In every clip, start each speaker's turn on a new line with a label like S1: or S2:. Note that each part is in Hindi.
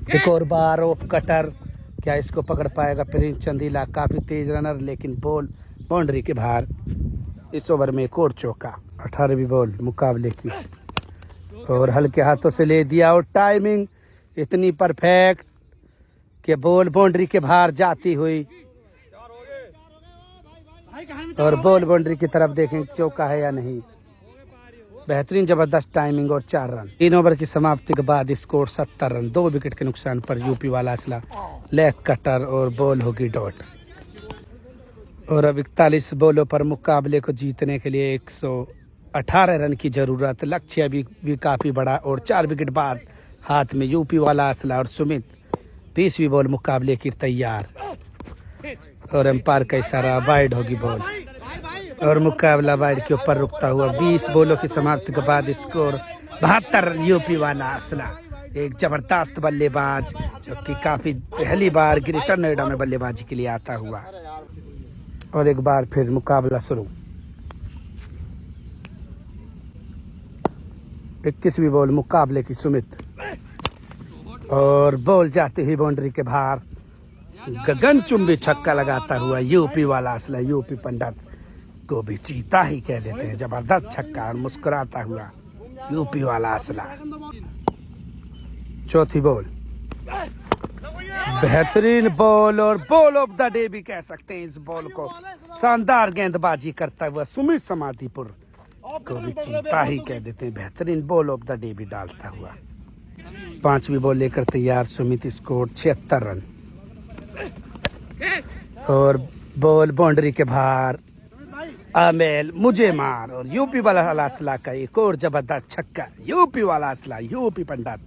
S1: एक और बार ऑफ कटर, क्या इसको पकड़ पाएगा प्रिंस चंदीला? काफी तेज रनर लेकिन बॉल बाउंड्री के बाहर। इस ओवर में एक और चौका, 18वीं बॉल मुकाबले की और हल्के हाथों से ले दिया और टाइमिंग इतनी परफेक्ट कि बॉल बाउंड्री के बाहर जाती हुई और बॉल बाउंड्री की तरफ देखें चौका है या नहीं। बेहतरीन जबरदस्त टाइमिंग और 4 रन। 3 ओवर की समाप्ति के बाद स्कोर 70 रन। 2 विकेट के नुकसान पर यूपी वाला असला लेग कटर और बॉल होगी डॉट। और अब 41 बॉलों पर मुकाबले को जीतने के लिए 118 रन की जरूरत। लक्ष्य भी काफी बड़ा और 4 विकेट बाद हाथ में यूपी वाला असला और सुमित। 20वीं बॉल मुकाबले की तैयार और एम्पायर का इशारा, वाइड होगी बॉल और मुकाबला वाइड के ऊपर रुकता हुआ। 20 बॉलों की समाप्ति के बाद स्कोर 72 रन। यूपी वाला असला एक जबरदस्त बल्लेबाज जो कि काफी पहली बार ग्रेटर नोएडा में बल्लेबाजी के लिए आता हुआ। और एक बार फिर मुकाबला शुरू। 21वीं बॉल मुकाबले की सुमित और बॉल जाते ही बाउंड्री के बाहर गगनचुंबी छक्का लगाता हुआ यूपी वाला असला। यूपी पंडित को भी चीता ही कह देते हैं। जबरदस्त छक्का और मुस्कुराता हुआ यूपी वाला असला। 4थी बॉल, बेहतरीन बॉल और बॉल ऑफ द डे भी कह सकते हैं इस बॉल को। शानदार गेंदबाजी करता हुआ सुमित समाधिपुर को भी चीता ही कह देते हैं। बेहतरीन बॉल ऑफ द डे भी डालता हुआ। 5वीं बॉल लेकर तैयार सुमित। स्कोर 76 रन और बॉल बाउंड्री के बाहर। अमेल मुझे मार और यूपी वाला असला का एक और जबरदस्त छक्का। यूपी वाला असला यूपी पंडित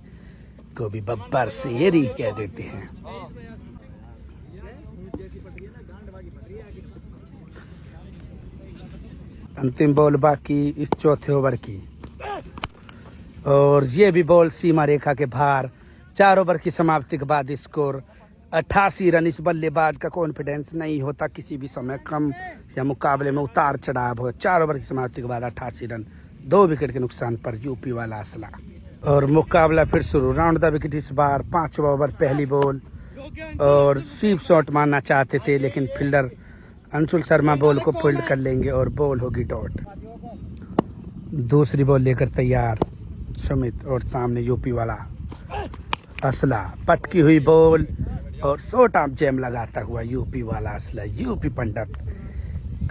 S1: को भी बब्बर शेरी कह देते हैं। अंतिम बॉल बाकी इस 4थे ओवर की और ये भी बॉल सीमा रेखा के बाहर। 4 ओवर की समाप्ति के बाद स्कोर 88 रन। इस बल्लेबाज का कॉन्फिडेंस नहीं होता किसी भी समय, कम या मुकाबले में उतार चढ़ाव हो। 4 ओवर की समाप्ति के बाद 88 रन। 2 विकेट के नुकसान पर यूपी वाला असला और मुकाबला फिर शुरू। राउंड द विकेट इस बार। 5वां ओवर, पहली बॉल और सीप शॉट मारना चाहते थे लेकिन फील्डर अंशुल शर्मा बॉल को फील्ड कर लेंगे और बॉल होगी डॉट। 2री बॉल लेकर तैयार सुमित और सामने यूपी वाला असला। पटकी हुई बॉल और शॉर्ट आर्म जैम लगाता हुआ यूपी वाला असला। यूपी पंडित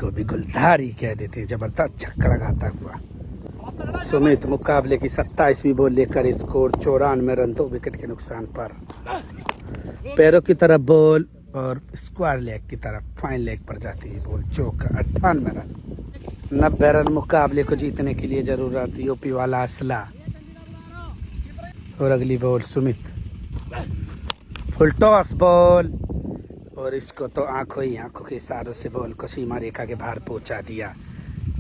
S1: को भी गुलधारी कह देते हैं। जबरदस्त छक्का लगाता हुआ सुमित। मुकाबले की 27वीं बॉल लेकर स्कोर 94 रन। 2 विकेट के नुकसान पर। पैरों की तरफ बॉल और स्क्वायर लेग की तरफ फाइन लेग पर जाती है बॉल। चौका। 98 रन। 90 रन मुकाबले को जीतने के लिए जरूरत। यूपी वाला असला और अगली ball Sumit. Full toss ball और इसको तो आंखों के इशारों से बॉल को सीमा रेखा के बाहर पहुंचा दिया।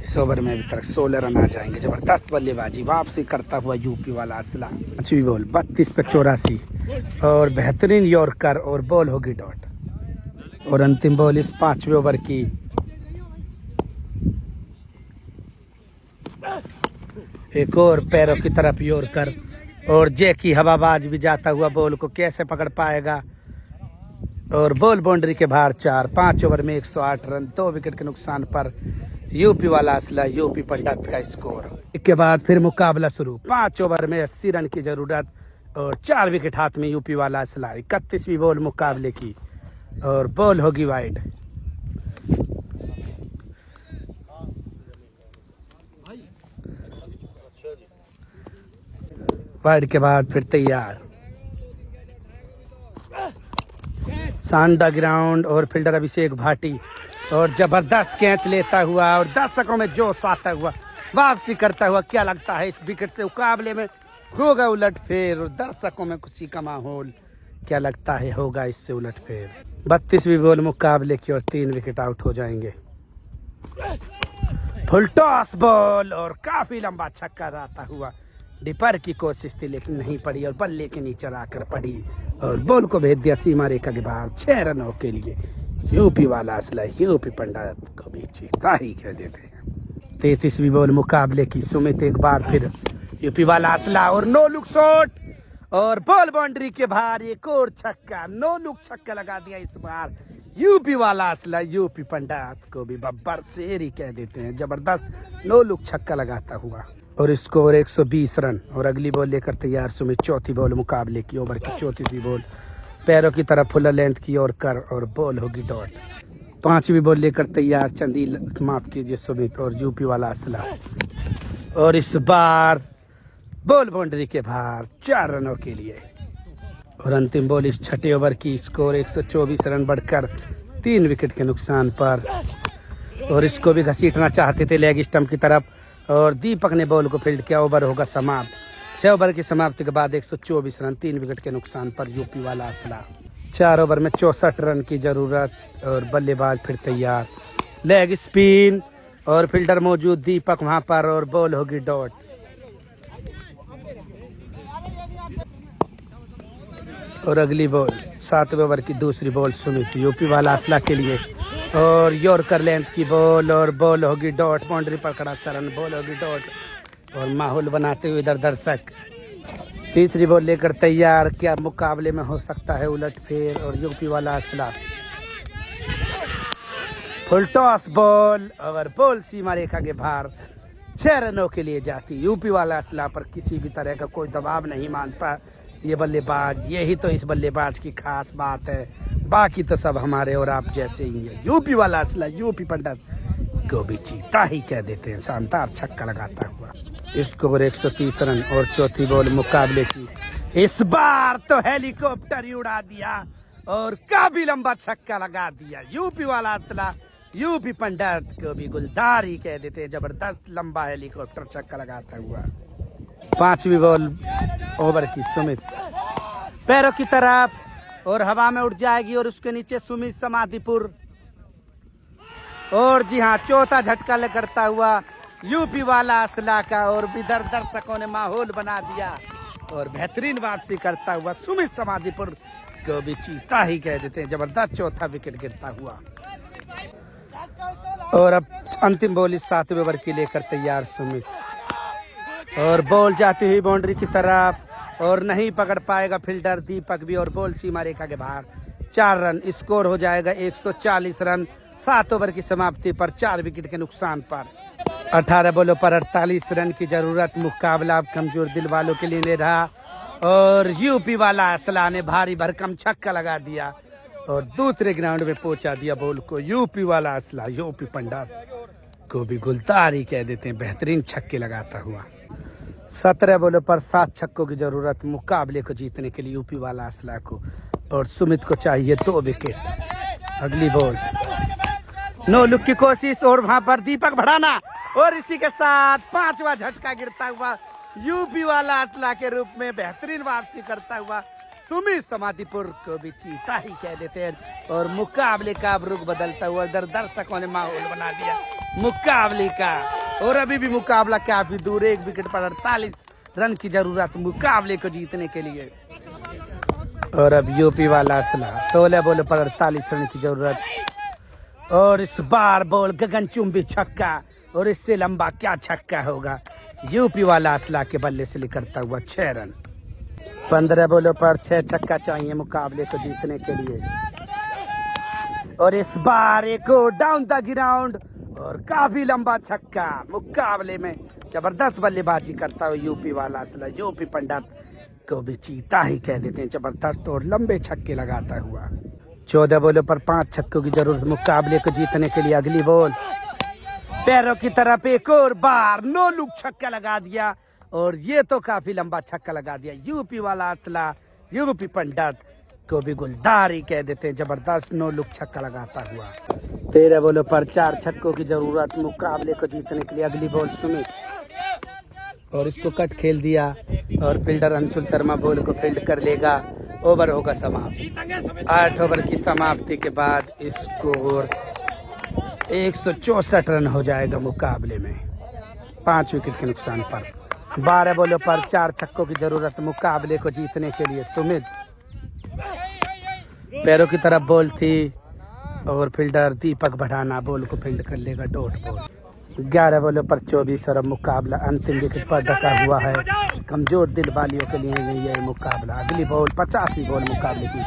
S1: इस ओवर में अभी तक 16 रन आ जाएंगे। जबरदस्त बल्लेबाजी वापसी करता हुआ यूपी वाला असला। 5वीं बॉल 32 पे 84 और बेहतरीन यॉर्कर और बॉल होगी डॉट। और अंतिम बॉल इस 5वें ओवर की। एक और पैरों की तरफ यॉर्कर और जैकी हवाबाज भी जाता हुआ बॉल को कैसे पकड़ पाएगा और बॉल बाउंड्री के बाहर। 4। 5 ओवर में 108 रन। 2 विकेट के नुकसान पर यूपी वाला असला यूपी पंडित का स्कोर। इसके बाद फिर मुकाबला शुरू। 5 ओवर में 80 रन की जरूरत और 4 विकेट हाथ में यूपी वाला असला। 31वीं बॉल मुकाबले की और बॉल होगी वाइड। वाइड के बाद फिर तैयार सांडा ग्राउंड और फील्डर अभिषेक भाटी और जबरदस्त कैच लेता हुआ और दर्शकों में जोश आता हुआ वापसी करता हुआ। क्या लगता है इस विकेट से मुकाबले में होगा उलटफेर और दर्शकों में खुशी का माहौल? क्या लगता है होगा इससे उलटफेर? 32वीं बॉल मुकाबले की और 3 विकेट आउट हो जाएंगे। फुल टॉस बॉल और काफी लंबा छक्का जाता हुआ। डिपर की कोशिश थी लेकिन नहीं पड़ी और बल्ले के नीचे आकर पड़ी और बॉल को भेज दिया सीमा रेखा के बाहर। 6 रनों के लिए यूपी वाला असला यूपी पंडित को भी चीता ही कह देते हैं। 33वीं बॉल मुकाबले की। सुमित एक बार फिर यूपी वाला असला और नो लुक शॉट और बॉल बाउंड्री के बाहर एक और छक्का, नो लुक छक्का लगा दिया इस बार। यूपी वाला असला, यूपी पंडित को भी बब्बर शेर ही कह देते हैं, जबरदस्त नो लुक छक्का लगाता हुआ। और स्कोर 120 रन। और अगली बॉल लेकर तैयार सुमित, चौथी बॉल मुकाबले की, ओवर की चौथी बॉल, पैरों की तरफ फुल लेंथ की ओर कर और बॉल होगी डॉट। पांचवी बॉल लेकर तैयार चंदील, माफ कीजिए सुमित और यूपी वाला असला। और इस बार बॉल बाउंड्री के बाहर 4 रनों के लिए। और अंतिम बॉल इस छठे ओवर की, स्कोर 124 रन बढ़कर 3 विकेट के नुकसान पर। और इसको भी घसीटना चाहते थे लेग स्टंप की तरफ, और दीपक ने बॉल को फील्ड किया। ओवर होगा समाप्त। 6 ओवर की समाप्ति के बाद 124 रन 3 विकेट के नुकसान पर यूपी वाला असला। 4 ओवर में 64 रन की जरूरत। और बल्लेबाज फिर तैयार, लेग स्पिन और फील्डर मौजूद दीपक वहां पर, और बॉल होगी डॉट। और अगली बॉल 7वें ओवर की दूसरी बॉल सुमित, यूपी वाला असला के लिए, और यॉर्कर लेंथ की बॉल, और बॉल होगी डॉट। बाउंड्री पर खड़ा सरन, बॉल होगी डॉट। और माहौल बनाते हुए इधर दर्शक। तीसरी बॉल लेकर तैयार, क्या मुकाबले में हो सकता है उलटफेर। और यूपी वाला असला फुल टॉस बॉल, और बॉल सीमा रेखा के बाहर 6 रनों के लिए जाती। यूपी वाला असला पर किसी भी तरह का कोई दबाव नहीं मानता ये बल्लेबाज। यही तो इस बल्लेबाज की खास बात है, बाकी तो सब हमारे और आप जैसे ही है। यूपी वाला असला, यूपी पंडित को भी चीता ही कह देते हैं, शानदार छक्का लगाता हुआ। Score 130 run. और चौथी बॉल मुकाबले की, इस बार तो हेलीकॉप्टर ही उड़ा दिया और काफी लंबा छक्का लगा दिया। यूपी वाला असला, यूपी पंडित को भी गुलदार ही कह देते हैं, जबरदस्त लंबा हेलीकॉप्टर छक्का लगाता हुआ। 5वीं बॉल ओवर की सुमित, पैरों की तरफ और हवा में उड़ जाएगी, और उसके नीचे सुमित समाधिपुर। और जी हाँ, चौथा झटका करता हुआ यूपी वाला असला का, और इधर दर्शकों ने माहौल बना दिया। और बेहतरीन वापसी करता हुआ सुमित समाधिपुर को भी चीता ही कह देते हैं, जबरदस्त चौथा विकेट गिरता हुआ। और अब अंतिम बॉल इस 7वें ओवर की लेकर तैयार सुमित, और बॉल जाती हुई बाउंड्री की तरफ, और नहीं पकड़ पाएगा फील्डर दीपक भी, और बॉल सीमा रेखा के बाहर 4 रन। स्कोर हो जाएगा 140 रन 7 ओवर की समाप्ति पर 4 विकेट के नुकसान पर। 18 बॉलों पर 48 रन की जरूरत। मुकाबला अब कमजोर दिल वालों के लिए रहा, और यूपी वाला असला ने भारी भरकम छक्का लगा दिया और दूसरे ग्राउंड में पहुंचा दिया बॉल को। यूपी वाला असला, यूपी पंडित को भी गुलदार ही कह देते हैं, बेहतरीन छक्के लगाता हुआ। 17 बॉलों पर 7 छक्कों की जरूरत मुकाबले को जीतने के लिए यूपी वाला असला को, और सुमित को चाहिए 2 विकेट। अगली बॉल, नो लुक की कोशिश, और वहां पर दीपक भड़ाना, और इसी के साथ 5वां झटका गिरता हुआ यूपी वाला असला के रूप में बेहतरीन वापसी करता हुआ सुमित समाधिपुर को भी चीता ही कह देते हैं। और मुकाबले का अब रुख बदलता हुआ, इधर दर्शकों ने माहौल बना दिया मुकाबले का, और अभी भी मुकाबला काफी दूर, 1 विकेट पर 48 रन की जरूरत मुकाबले को जीतने के लिए। और अब यूपी वाला असला 16 बॉलों पर 48 रन की जरूरत, और इस बार बॉल गगनचुंबी छक्का, और इससे लंबा क्या छक्का होगा। यूपी वाला असला के बल्ले से निकलता हुआ 6 रन। 15 बॉलों पर 6 छक्का चाहिए मुकाबले को जीतने के लिए, और इस बार एक डाउन द ग्राउंड और काफी लंबा छक्का। मुकाबले में जबरदस्त बल्लेबाजी करता हुआ यूपी वाला असला, यूपी पंडित को भी चीता ही कह देते हैं, जबरदस्त और लंबे छक्के लगाता हुआ। 14 बॉलों पर 5 छक्कों की जरूरत मुकाबले को जीतने के लिए। अगली बॉल, पैरों की तरफ एक और बार नो लुक छक्का लगा दिया, और ये तो काफी लंबा छक्का लगा दिया। यूपी वाला असला, यूपी पंडित को भी गुलदार ही कह देते हैं, जबरदस्त नो लुक छक्का लगाता हुआ। 13 बॉलों पर 4 छक्कों की जरूरत मुकाबले को जीतने के लिए। अगली बॉल सुमित, और इसको कट खेल दिया, और फील्डर अंशुल शर्मा बॉल को फील्ड कर लेगा। ओवर होगा समाप्त। 8 ओवर की समाप्ति के बाद स्कोर 164 रन हो जाएगा मुकाबले में 5 विकेट के नुकसान पर। 12 बॉलों पर 4 छक्कों की जरूरत मुकाबले को जीतने के लिए। सुमित, पैरों की तरफ बॉल थी, और फील्डर दीपक भड़ाना बॉल को फील्ड कर लेगा डॉट बॉल। 11 बॉलों पर 24 रन। मुकाबला अंतिम विकेट पर ढका हुआ है। कमजोर दिल वालियों के लिए नहीं है मुकाबला। अगली बॉल 50वीं बॉल मुकाबले की,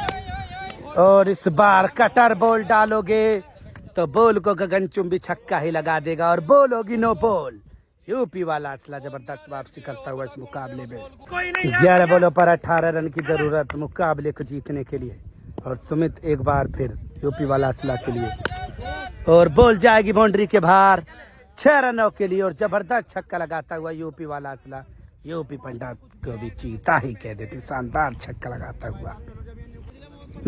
S1: और इस बार कटर बॉल डालोगे तो बॉल को गगनचुंबी छक्का ही लगा देगा और बॉल होगी नो बॉल। यूपी वाला असला जबरदस्त वापसी करता हुआ इस मुकाबले में। 11 बॉलों पर 18 रन की जरूरत मुकाबले को जीतने के लिए, और सुमित एक बार फिर यूपी वाला असला के लिए, और बॉल जाएगी बाउंड्री के बाहर 6 रनों के लिए, और जबरदस्त छक्का लगाता हुआ यूपी वाला असला यूपी पंडित को भी चीता ही कह देती। शानदार छक्का लगाता हुआ।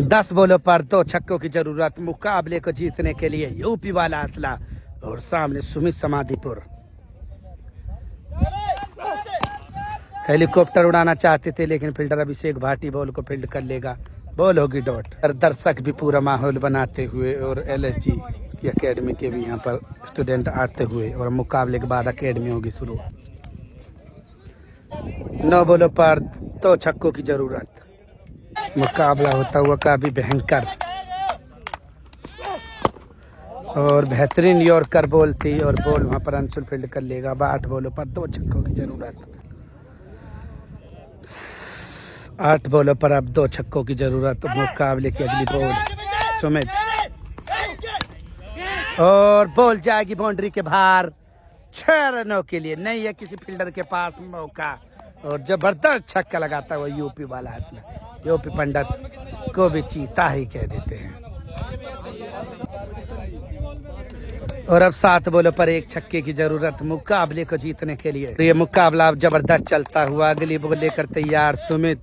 S1: 10 बॉलों पर 2 छक्कों की जरूरत मुकाबले को जीतने के लिए यूपी वाला असला, और सामने सुमित समाधिपुर। हेलीकॉप्टर उड़ाना चाहते थे लेकिन फील्डर अभिषेक भाटी बॉल को फील्ड कर लेगा, बॉल होगी डॉट। दर्शक भी पूरा माहौल बनाते हुए और एलएसजी की एकेडमी के भी यहाँ पर स्टूडेंट आते हुए, और मुकाबले के बाद एकेडमी होगी शुरू। 9 बॉलों पर 2 छक्कों की जरूरत, मुकाबला होता हुआ काफी भयंकर, और बेहतरीन यॉर्कर बॉल थी, और बॉल वहां पर अंशुल फील्ड कर लेगा। 8 बॉलों पर 2 छक्कों की जरूरत। 8 बॉलों पर अब 2 छक्कों की जरूरत। मुकाबले की अगली बॉल सुमित, और बॉल जाएगी बाउंड्री के बाहर 6 रनों के लिए। नहीं है किसी फील्डर के पास मौका, और जबरदस्त छक्का लगाता हुआ यूपी वाला असला यूपी पंडित को भी चीता ही कह देते हैं। और अब 7 बॉलों पर 1 छक्के की जरूरत मुकाबले को जीतने के लिए। तो ये मुकाबला अब जबरदस्त चलता हुआ। अगली बॉल लेकर तैयार सुमित,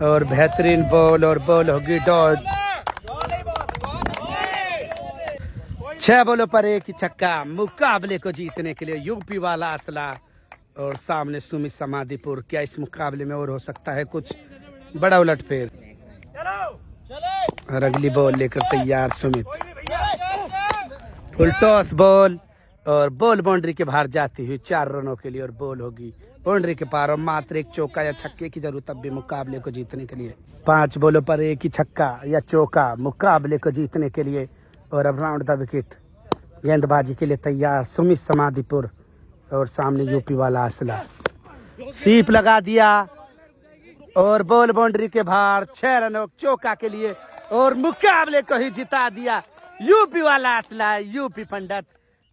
S1: और बेहतरीन बॉल, और बॉल होगी डॉज। 6 बॉलों पर 1 ही छक्का मुकाबले को जीतने के लिए यूपी वाला असला, और सामने सुमित समाधिपुर। क्या इस मुकाबले में और हो सकता है कुछ बड़ा उलटफेर? और अगली बॉल लेकर तैयार सुमित, फुल टॉस बॉल, और बॉल बाउंड्री के बाहर जाती हुई 4 रनों के लिए, और बॉल होगी बाउंड्री के पार, और मात्र 1 चौका या छक्के की जरूरत अब भी मुकाबले को जीतने के लिए। 5 बॉलों पर 1 ही छक्का या चौका मुकाबले को जीतने के लिए, और अब राउंड द विकेट गेंदबाजी के लिए तैयार सुमित समाधिपुर, और सामने यूपी वाला असला। सीप लगा दिया, और बॉल बाउंड्री के बाहर 6 रनों चौका के लिए, और मुकाबले को ही जिता दिया यूपी वाला असला। यूपी पंडित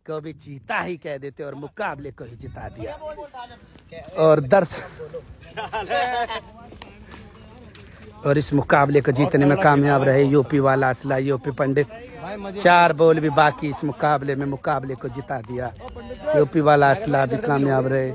S1: को भी चीता ही कह देते, और मुकाबले को ही जिता दिया। और और इस मुकाबले को जीतने में कामयाब रहे यूपी वाला असला यूपी पंडित। 4 बॉल भी बाकी इस मुकाबले में मुकाबले को जिता दिया। यूपी वाला असला भी कामयाब रहे।